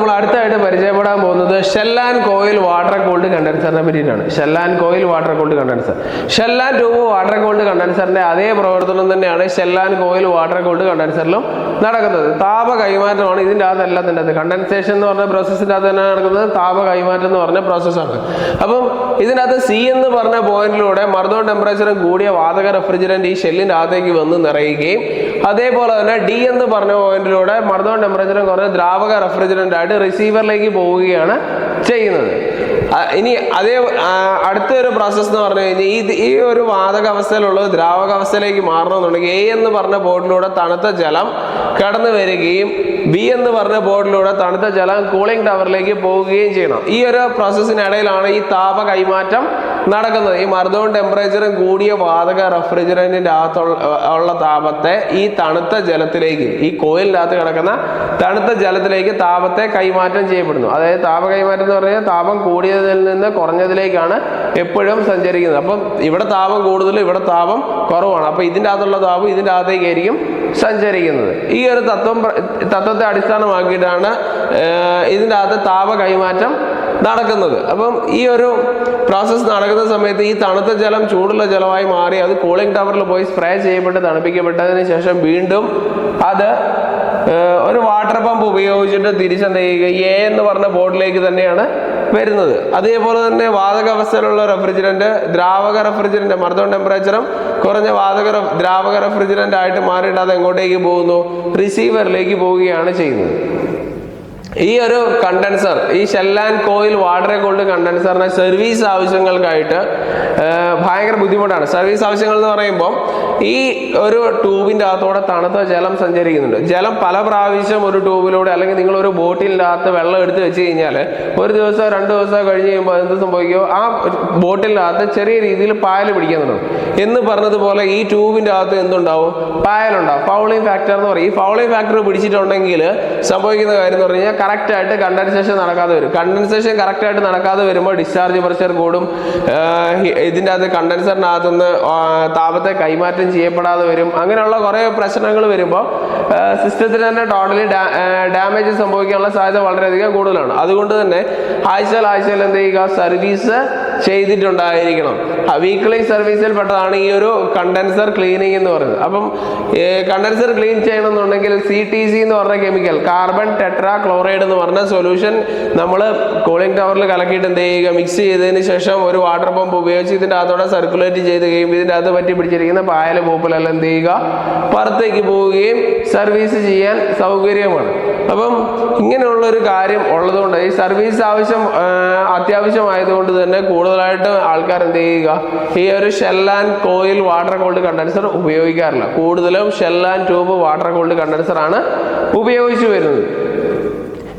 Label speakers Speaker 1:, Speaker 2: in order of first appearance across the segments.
Speaker 1: നമ്മൾ അടുത്തായിട്ട് പരിചയപ്പെടാൻ പോകുന്നത് shell and coil water cooled കണ്ടൻസറിനെ പറ്റിയിട്ടാണ്. Shell and coil water cooled condenser. Shell and tube water cooled കണ്ടൻസറിന്റെ അതേ പ്രവർത്തനം തന്നെയാണ് shell and coil water cooled കണ്ടൻസറിലും നടക്കുന്നത്. താപ കൈമാറ്റമാണ് ഇതിൻ്റെ അകത്തെല്ലാത്തിൻ്റെ അകത്ത്. കണ്ടൻസേഷൻ എന്ന് പറഞ്ഞ പ്രോസസ്സിൻ്റെ അകത്ത് തന്നെ നടക്കുന്നത് താപ കൈമാറ്റം എന്ന് പറഞ്ഞ പ്രോസസ്സാണ്. അപ്പം ഇതിനകത്ത് സി എന്ന് പറഞ്ഞ പോയിന്റിലൂടെ മർദ്ദവും ടെമ്പറേച്ചറും കൂടിയ വാതക റെഫ്രിജറന്റ് ഈ ഷെല്ലിൻ്റെ അകത്തേക്ക് വന്ന് നിറയുകയും അതേപോലെ തന്നെ ഡി എന്ന് പറഞ്ഞ പോയിന്റിലൂടെ മർദ്ദവും ടെമ്പറേച്ചറും കുറഞ്ഞ ദ്രാവക റെഫ്രിജറന്റ് ആയിട്ട് റിസീവറിലേക്ക് പോവുകയാണ് ചെയ്യുന്നത്. ഇനി അതേ അടുത്തൊരു പ്രോസസ്സ് എന്ന് പറഞ്ഞു കഴിഞ്ഞാൽ ഈ ഒരു വാതക അവസ്ഥയിലുള്ളത് ദ്രാവക അവസ്ഥയിലേക്ക് മാറണമെന്നുണ്ടെങ്കിൽ എ എന്ന് പറഞ്ഞ ബോർഡിലൂടെ തണുത്ത ജലം കടന്നു വരികയും ബി എന്ന് പറഞ്ഞ ബോർഡിലൂടെ തണുത്ത ജലം കൂളിംഗ് ടവറിലേക്ക് പോവുകയും ചെയ്യണം. ഈ ഒരു പ്രോസസ്സിനിടയിലാണ് ഈ താപ കൈമാറ്റം നടക്കുന്നത്. ഈ മർദ്ദവും ടെമ്പറേച്ചറും കൂടിയ വാതക റെഫ്രിജറന്റിന്റെ അകത്തുള്ള താപത്തെ ഈ തണുത്ത ജലത്തിലേക്ക്, ഈ കോയിലിൻ്റെ അകത്ത് കിടക്കുന്ന തണുത്ത ജലത്തിലേക്ക് താപത്തെ കൈമാറ്റം ചെയ്യപ്പെടുന്നു. അതായത് താപ കൈമാറ്റം എന്ന് പറഞ്ഞാൽ താപം കൂടിയതിൽ നിന്ന് കുറഞ്ഞതിലേക്കാണ് എപ്പോഴും സഞ്ചരിക്കുന്നത്. അപ്പം ഇവിടെ താപം കൂടുതലും ഇവിടെ താപം കുറവാണ്. അപ്പം ഇതിൻ്റെ അകത്തുള്ള താപം ഇതിൻ്റെ അകത്തേക്കായിരിക്കും സഞ്ചരിക്കുന്നത്. ഈ ഒരു തത്വത്തെ അടിസ്ഥാനമാക്കിയിട്ടാണ് ഇതിൻ്റെ അകത്ത് താപ കൈമാറ്റം നടക്കുന്നത്. അപ്പം ഈ ഒരു പ്രോസസ്സ് നടക്കുന്ന സമയത്ത് ഈ തണുത്ത ജലം ചൂടുള്ള ജലമായി മാറി അത് കൂളിംഗ് ടവറിൽ പോയി സ്പ്രേ ചെയ്യപ്പെട്ട് തണുപ്പിക്കപ്പെട്ടതിന് ശേഷം വീണ്ടും അത് ഒരു വാട്ടർ പമ്പ് ഉപയോഗിച്ചിട്ട് തിരിച്ചെന്ത് ചെയ്യുക, എ എന്ന് പറഞ്ഞ ബോർഡിലേക്ക് തന്നെയാണ് വരുന്നത്. അതേപോലെ തന്നെ വാതക അവസ്ഥയിലുള്ള റെഫ്രിജറന്റ് ദ്രാവക റെഫ്രിജറന്റ് മർദ്ദവും ടെമ്പറേച്ചറും കുറഞ്ഞ ദ്രാവക റെഫ്രിജറന്റ് ആയിട്ട് മാറിയിട്ട് അത് എങ്ങോട്ടേക്ക് പോകുന്നു, റിസീവറിലേക്ക് പോവുകയാണ് ചെയ്യുന്നത്. ഈ ഒരു കണ്ടൻസർ, ഈ shell and coil water cooled കണ്ടൻസറിനെ സർവീസ് ആവശ്യങ്ങൾക്കായിട്ട് ഭയങ്കര ബുദ്ധിമുട്ടാണ്. സർവീസ് ആവശ്യങ്ങൾ എന്ന് പറയുമ്പോൾ ഈ ഒരു ട്യൂബിൻ്റെ അകത്തോടെ തണുത്ത ജലം സഞ്ചരിക്കുന്നുണ്ട്. ജലം പല പ്രാവശ്യം ഒരു ട്യൂബിലൂടെ അല്ലെങ്കിൽ നിങ്ങൾ ഒരു ബോട്ടിലിൻ്റെ അകത്ത് വെള്ളം എടുത്ത് വെച്ച് കഴിഞ്ഞാൽ ഒരു ദിവസം 2 ദിവസം കഴിഞ്ഞ് കഴിയുമ്പോൾ എന്ത് സംഭവിക്കുമോ, ആ ബോട്ടിലിൻ്റെ അകത്ത് ചെറിയ രീതിയിൽ പായൽ പിടിക്കുന്നുണ്ടാവും. എന്ന് പറഞ്ഞതുപോലെ ഈ ട്യൂബിൻ്റെ അകത്ത് എന്തുണ്ടാവും, പായലുണ്ടാവും. ഫൗളിംഗ് ഫാക്ടർ എന്ന് പറയും. ഈ ഫൗളിംഗ് ഫാക്ടർ പിടിച്ചിട്ടുണ്ടെങ്കിൽ സംഭവിക്കുന്ന കാര്യം എന്ന് പറഞ്ഞു കഴിഞ്ഞാൽ കറക്റ്റായിട്ട് കണ്ടൻസേഷൻ നടക്കാതെ വരും. കണ്ടൻസേഷൻ കറക്റ്റായിട്ട് നടക്കാതെ വരുമ്പോൾ ഡിസ്ചാർജ് പ്രഷർ കൂടും. ഇതിൻ്റെ അകത്ത് കണ്ടൻസറിനകത്തുനിന്ന് താപത്തെ കൈമാറ്റം ചെയ്യപ്പെടാതെ വരും. അങ്ങനെയുള്ള കുറേ പ്രശ്നങ്ങൾ വരുമ്പോൾ സിസ്റ്റത്തിന് തന്നെ ടോട്ടലി ഡാമേജ് സംഭവിക്കാനുള്ള സാധ്യത വളരെയധികം കൂടുതലാണ്. അതുകൊണ്ട് തന്നെ ആഴ്ചയിൽ എന്ത് ചെയ്യുക, സർവീസ് ചെയ്തിട്ടുണ്ടായിരിക്കണം. വീക്ക്ലി സർവീസിൽ പെട്ടതാണ് ഈ ഒരു കണ്ടൻസർ ക്ലീനിങ് എന്ന് പറയുന്നത്. അപ്പം കണ്ടൻസർ ക്ലീൻ ചെയ്യണമെന്നുണ്ടെങ്കിൽ CTC എന്ന് പറഞ്ഞ കെമിക്കൽ, കാർബൺ ടെട്രാ ക്ലോറൈഡ് എന്ന് പറഞ്ഞ സൊല്യൂഷൻ നമ്മൾ കൂളിംഗ് ടവറിൽ കലക്കിയിട്ട് എന്ത് ചെയ്യുക, മിക്സ് ചെയ്തതിന് ശേഷം ഒരു വാട്ടർ പമ്പ് ഉപയോഗിച്ച് ഇതിൻ്റെ അകത്തോടെ സർക്കുലേറ്റ് ചെയ്ത് കഴിയുമ്പോൾ ഇതിൻ്റെ അകത്ത് പറ്റി പിടിച്ചിരിക്കുന്ന പായൽ പൂപ്പലെല്ലാം എന്ത് ചെയ്യുക, പുറത്തേക്ക് പോവുകയും സർവീസ് ചെയ്യാൻ സൗകര്യമാണ്. അപ്പം ഇങ്ങനെയുള്ളൊരു കാര്യം ഉള്ളതുകൊണ്ട് ഈ സർവീസ് അത്യാവശ്യമായതുകൊണ്ട് തന്നെ കൂടുതലായിട്ട് ആൾക്കാർ എന്ത് ചെയ്യുക, ഈ ഒരു shell and coil water cooled condenser ഉപയോഗിക്കാറില്ല. കൂടുതലും shell and tube water cooled condenser ആണ് ഉപയോഗിച്ചു വരുന്നത്.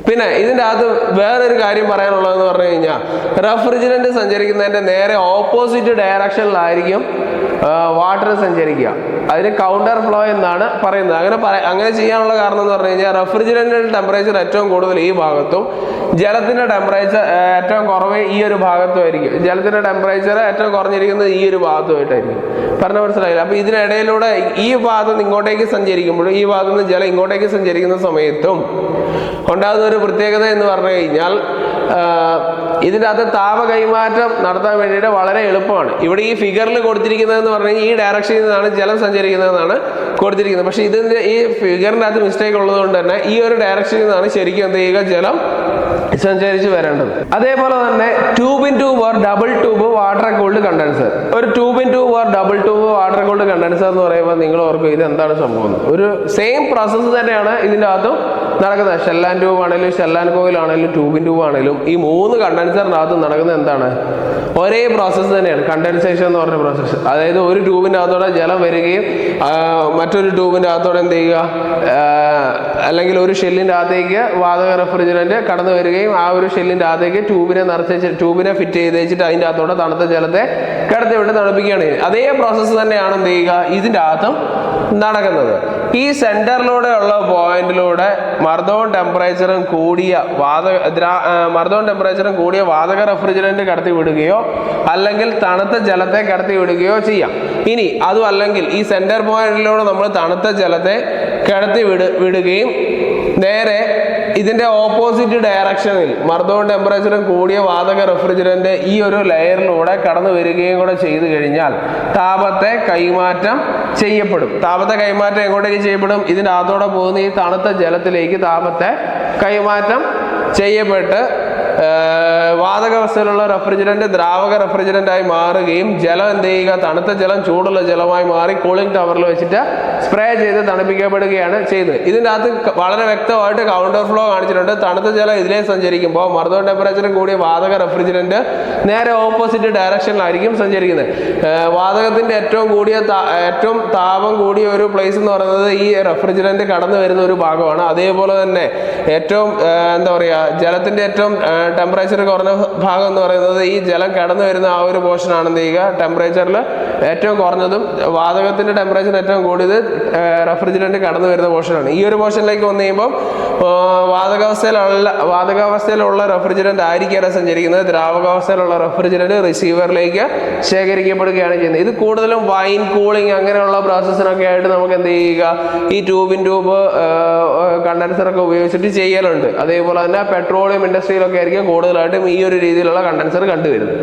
Speaker 1: പിന്നെ ഇതിൻ്റെ അകത്ത് വേറൊരു കാര്യം പറയാനുള്ളതെന്ന് പറഞ്ഞു കഴിഞ്ഞാൽ റെഫ്രിജറന്റ് സഞ്ചരിക്കുന്നതിൻ്റെ നേരെ ഓപ്പോസിറ്റ് ഡയറക്ഷനിലായിരിക്കും വാട്ടർ സഞ്ചരിക്കുക. അതിന് കൗണ്ടർ ഫ്ലോ എന്നാണ് പറയുന്നത്. അങ്ങനെ ചെയ്യാനുള്ള കാരണം എന്ന് പറഞ്ഞു കഴിഞ്ഞാൽ റെഫ്രിജറന്റിന്റെ ടെമ്പറേച്ചർ ഏറ്റവും കൂടുതൽ ഈ ഭാഗത്തും ജലത്തിന്റെ ടെമ്പറേച്ചർ ഏറ്റവും കുറവ് ഈ ഒരു ഭാഗത്തുമായിരിക്കും. ജലത്തിന്റെ ടെമ്പറേച്ചർ ഏറ്റവും കുറഞ്ഞിരിക്കുന്നത് ഈ ഒരു ഭാഗത്തുമായിട്ടായിരിക്കും. പറഞ്ഞ മനസ്സിലായില്ല? അപ്പൊ ഇതിനിടയിലൂടെ ഈ ഭാഗത്ത് നിന്ന് ഇങ്ങോട്ടേക്ക് സഞ്ചരിക്കുമ്പോഴും ഈ ഭാഗത്ത് നിന്ന് ജലം ഇങ്ങോട്ടേക്ക് സഞ്ചരിക്കുന്ന സമയത്തും ഉണ്ടാകുന്ന ഒരു പ്രത്യേകത എന്ന് പറഞ്ഞു കഴിഞ്ഞാൽ ഇതിൻ്റെ അകത്ത് താപ കൈമാറ്റം നടത്താൻ വേണ്ടിയിട്ട് വളരെ എളുപ്പമാണ്. ഇവിടെ ഈ ഫിഗറിൽ കൊടുത്തിരിക്കുന്നതെന്ന് പറഞ്ഞു കഴിഞ്ഞാൽ ഈ ഡയറക്ഷനിൽ നിന്നാണ് ജലം സഞ്ചരിക്കുന്നതെന്നാണ് കൊടുത്തിരിക്കുന്നത്. പക്ഷേ ഇതിൻ്റെ ഈ ഫിഗറിൻ്റെ അകത്ത് മിസ്റ്റേക്ക് ഉള്ളതുകൊണ്ട് തന്നെ ഈ ഒരു ഡയറക്ഷനിൽ നിന്നാണ് ശരിക്കും എന്ത് ചെയ്യുക, ജലം സഞ്ചരിച്ച് വരേണ്ടത്. അതേപോലെ തന്നെ tube in tube or double tube water cooled condenser. ഒരു tube in tube or double tube water cooled condenser എന്ന് പറയുമ്പോൾ നിങ്ങൾ ഓർക്കും ഇത് എന്താണ് സംഭവം. ഒരു സെയിം പ്രോസസ്സ് തന്നെയാണ് ഇതിൻ്റെ അകത്തും നടക്കുന്നത്. ഷെൽ ആൻഡ് ട്യൂബ് ആണെങ്കിലും ഷെൽ ആൻഡ് കോയിൽ ആണെങ്കിലും ട്യൂബിൻ ട്യൂബ് ആണെങ്കിലും ഈ 3 കണ്ടൻസറിനകത്ത് നടക്കുന്നത് എന്താണ്, ഒരേ പ്രോസസ്സ് തന്നെയാണ്. കണ്ടൻസേഷൻ എന്ന് പറഞ്ഞ പ്രോസസ്സ്. അതായത് ഒരു ട്യൂബിൻ്റെ അകത്തോടെ ജലം വരികയും മറ്റൊരു ട്യൂബിൻ്റെ അകത്തോടെ എന്ത് ചെയ്യുക, അല്ലെങ്കിൽ ഒരു ഷെല്ലിൻ്റെ അകത്തേക്ക് വാതക റെഫ്രിജറന്റ് കടന്നു വരികയും ആ ഒരു ഷെല്ലിൻ്റെ അകത്തേക്ക് ട്യൂബിനെ ഫിറ്റ് ചെയ്ത് വെച്ചിട്ട് അതിൻ്റെ അകത്തോടെ തണുത്ത ജലത്തെ കടത്തി വിട്ട് തണുപ്പിക്കുകയാണ്. അതേ പ്രോസസ്സ് തന്നെയാണ് എന്ത് ചെയ്യുക ഇതിൻ്റെ അകത്തും നടക്കുന്നത്. ഈ സെന്ററിലൂടെ ഉള്ള പോയിന്റിലൂടെ മർദ്ദവും ടെമ്പറേച്ചറും കൂടിയ വാതക റെഫ്രിജറന്റ് കടത്തി വിടുകയോ അല്ലെങ്കിൽ തണുത്ത ജലത്തെ കടത്തി വിടുകയോ ചെയ്യാം. ഇനി അതും അല്ലെങ്കിൽ ഈ സെന്റർ പോയിന്റിലൂടെ നമ്മൾ തണുത്ത ജലത്തെ കടത്തി വിടുകയും നേരെ ഇതിന്റെ ഓപ്പോസിറ്റ് ഡയറക്ഷനിൽ മർദ്ദവും ടെമ്പറേച്ചറും കൂടിയ വാതക റെഫ്രിജറന്റ് ഈ ഒരു ലെയറിലൂടെ കടന്നു വരികയും കൂടെ ചെയ്തു കഴിഞ്ഞാൽ താപത്തെ കൈമാറ്റം ചെയ്യപ്പെടും. താപത്തെ കൈമാറ്റം എങ്ങോട്ടേക്ക് ചെയ്യപ്പെടും? ഇതിന്റെ അകത്തോടെ പോകുന്ന ഈ തണുത്ത ജലത്തിലേക്ക് താപത്തെ കൈമാറ്റം ചെയ്യപ്പെട്ട് വാതകാവസ്ഥയിലുള്ള റെഫ്രിജറന്റ് ദ്രാവക റെഫ്രിജറന്റായി മാറുകയും ജലം എന്ത് ചെയ്യുക? തണുത്ത ജലം ചൂടുള്ള ജലമായി മാറി കൂളിംഗ് ടവറിൽ വെച്ചിട്ട് സ്പ്രേ ചെയ്ത് തണുപ്പിക്കപ്പെടുകയാണ് ചെയ്യുന്നത്. ഇതിൻ്റെ അകത്ത് വളരെ വ്യക്തമായിട്ട് കൗണ്ടർ ഫ്ലോ കാണിച്ചിട്ടുണ്ട്. തണുത്ത ജലം ഇതിലേ സഞ്ചരിക്കുമ്പോൾ മർദ്ദവും ടെമ്പറേച്ചറും കൂടിയ വാതക റെഫ്രിജറന്റ് നേരെ ഓപ്പോസിറ്റ് ഡയറക്ഷനിലായിരിക്കും സഞ്ചരിക്കുന്നത്. വാതകത്തിന്റെ ഏറ്റവും താപം കൂടിയ ഒരു പ്ലേസ് എന്ന് പറയുന്നത് ഈ റെഫ്രിജറന്റ് കടന്നു വരുന്ന ഒരു ഭാഗമാണ്. അതേപോലെ തന്നെ ഏറ്റവും എന്താ പറയുക, ജലത്തിന്റെ ഏറ്റവും ടെമ്പറേച്ചർ കുറഞ്ഞ ഭാഗം എന്ന് പറയുന്നത് ഈ ജലം കടന്നു വരുന്ന ആ ഒരു പോർഷൻ ആണ്. എന്ത് ചെയ്യുക? ടെമ്പറേച്ചറിൽ ഏറ്റവും കുറഞ്ഞതും വാതകത്തിന്റെ ടെമ്പറേച്ചർ ഏറ്റവും കൂടിയത് റെഫ്രിജറന്റ് കടന്നു വരുന്ന പോർഷനാണ്. ഈ ഒരു പോർഷനിലേക്ക് വന്നു കഴിയുമ്പോൾ വാതകാവസ്ഥയിലുള്ള റെഫ്രിജറന്റ് ആയിരിക്കാതെ സഞ്ചരിക്കുന്നത്. ദ്രാവകാവസ്ഥയിലുള്ള റെഫ്രിജറന്റ് റിസീവറിലേക്ക് ശേഖരിക്കപ്പെടുകയാണ് ചെയ്യുന്നത്. ഇത് കൂടുതലും വൈൻ കൂളിംഗ് അങ്ങനെയുള്ള പ്രോസസ്സിനൊക്കെ ആയിട്ട് നമുക്ക് എന്ത് ചെയ്യുക? ഈ ട്യൂബ് കണ്ടൻസറൊക്കെ ഉപയോഗിച്ചിട്ട് ചെയ്യലുണ്ട്. അതേപോലെ തന്നെ പെട്രോളിയം ഇൻഡസ്ട്രിയിലൊക്കെ ആയിരിക്കും കൂടുതലായിട്ടും ഈ ഒരു രീതിയിലുള്ള കണ്ടൻസർ കണ്ടുവരുന്നത്.